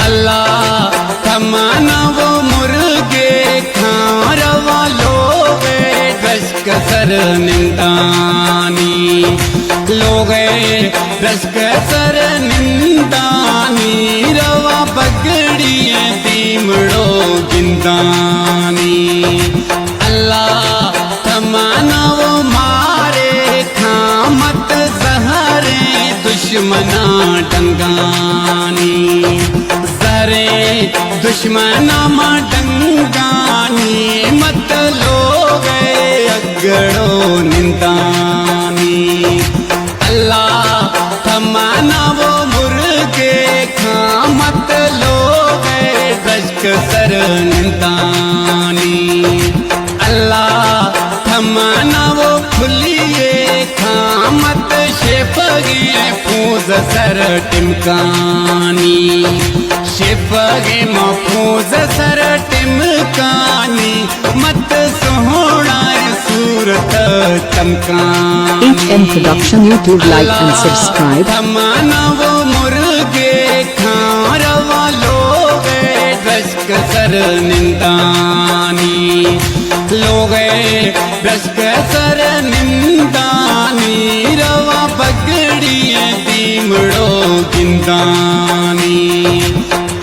अल्लाह थमाना वो मुर्गे खारवा लोगे रश्क सर निंदानी लोगे रश्क सर निंदानी रवा पगड़िए तीमड़ो जिंदानी अल्लाह थमाना वो मारे खामत जहरे दुश्मना डंगानी जरे दुश्मना मा डंगानी मत लोगे अगड़ो निंदानी अल्लाह थमाना वो मुर्गे खामत लोगे रश्क सर निंदानी अल्लाह थमाना वो खुलिए खामत शेफगे फूज सर टिमकानी शेफगे मफूज सर टिमकानी मत सोहना सूरत चमकानी HM Production YouTube like and subscribe थमाना वो मुर्गे खारवा लोगे रश्क सर निंदानी लोगे रश्क सर निंदानी रवा पगड़िए तीमड़ो जिंदानी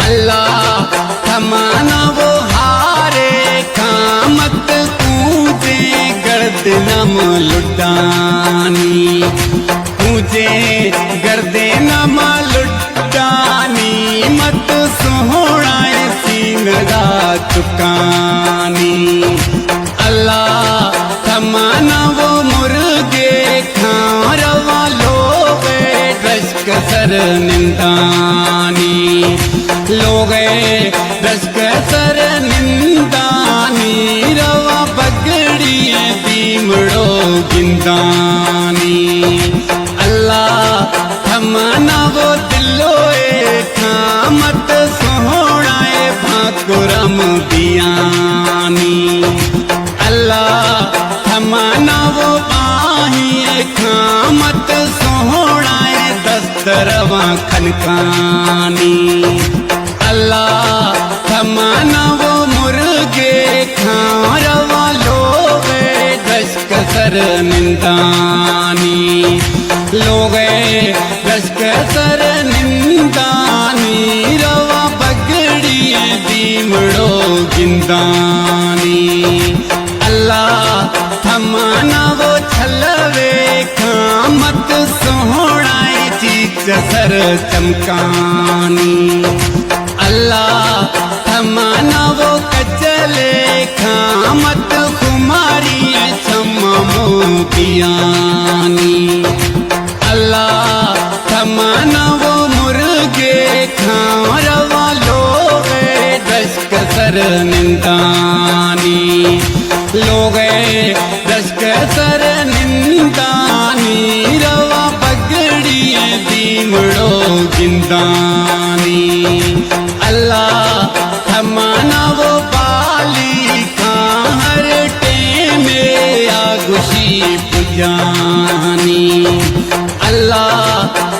अल्लाह थमाना वो हारे खामत कूदे गर्द नम लुटानी कूदे गर्दे नम लुटानी मत सोहणाए सीनगा चुकानी अल्लाह थमाना वो मुर्गे खारवा लोगे रश्क सर निंदानी लोगे रश्क सर निंदानी रवा पगड़िए तीमड़ो जिंदानी अल्लाह थमाना वो दिलोए खामत सोहणाए भाकुरम दियानी अल्लाह थमाना वो बाहिए खामत सोहणाए दस्तरवा खनकानी अल्लाह थमाना वो मुर्गे खारवा लोगे रश्क सर निंदानी लोगे रश्क सर निंदानी रवा पगड़िए तीमड़ो जिंदानी अल्लाह थमाना वो छलवे खामत सोहणाए चीच सर चमकानी अल्लाह थमाना वो कचले खामत खुमारी छममो पियानी अल्लाह थमाना वो मुर्गे खारवा लोगे रश्क सर निंदानी लोगे रश्क सर निंदानी रवा पगड़िए तीमड़ो जिंदानी अल्लाह थमाना वो पाली हर टेमे आगुशी पुजानी अल्लाह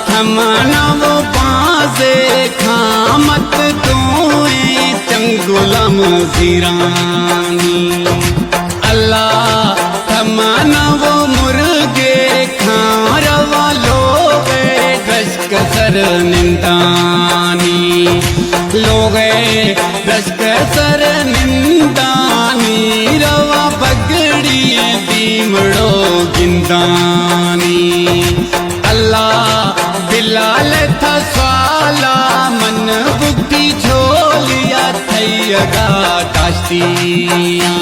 थमाना वो बाजे खामत तोए चंगुलम जीरानी अल्लाह थमाना वो मुर्गे खारवा लोगे रश्क सर निंदानी लोगे रश्क सर निंदानी रवा पगड़िए तीमड़ो जिंदानी अल्लाह बिलाल था स्वाला मन बुद्धि झोलिया थैयगा काश्तियाँ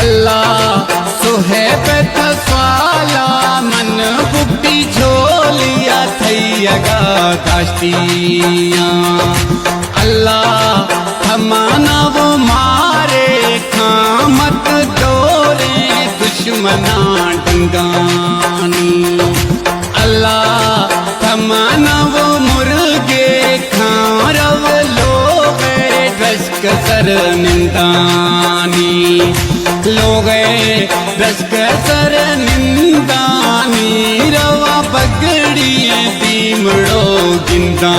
अल्लाह सुहेब था स्वाला मन बुद्धि झोलिया थैयगा काश्तियाँ अल्लाह थमाना वो मारे खामत डोरे दुश्मना डंगानी अल्लाह थमाना वो मुर्गे खारव लोगे रश्क सर निंदानी लोगे रश्क सर निंदानी रवा पगड़िए तीमड़ो जिंदा।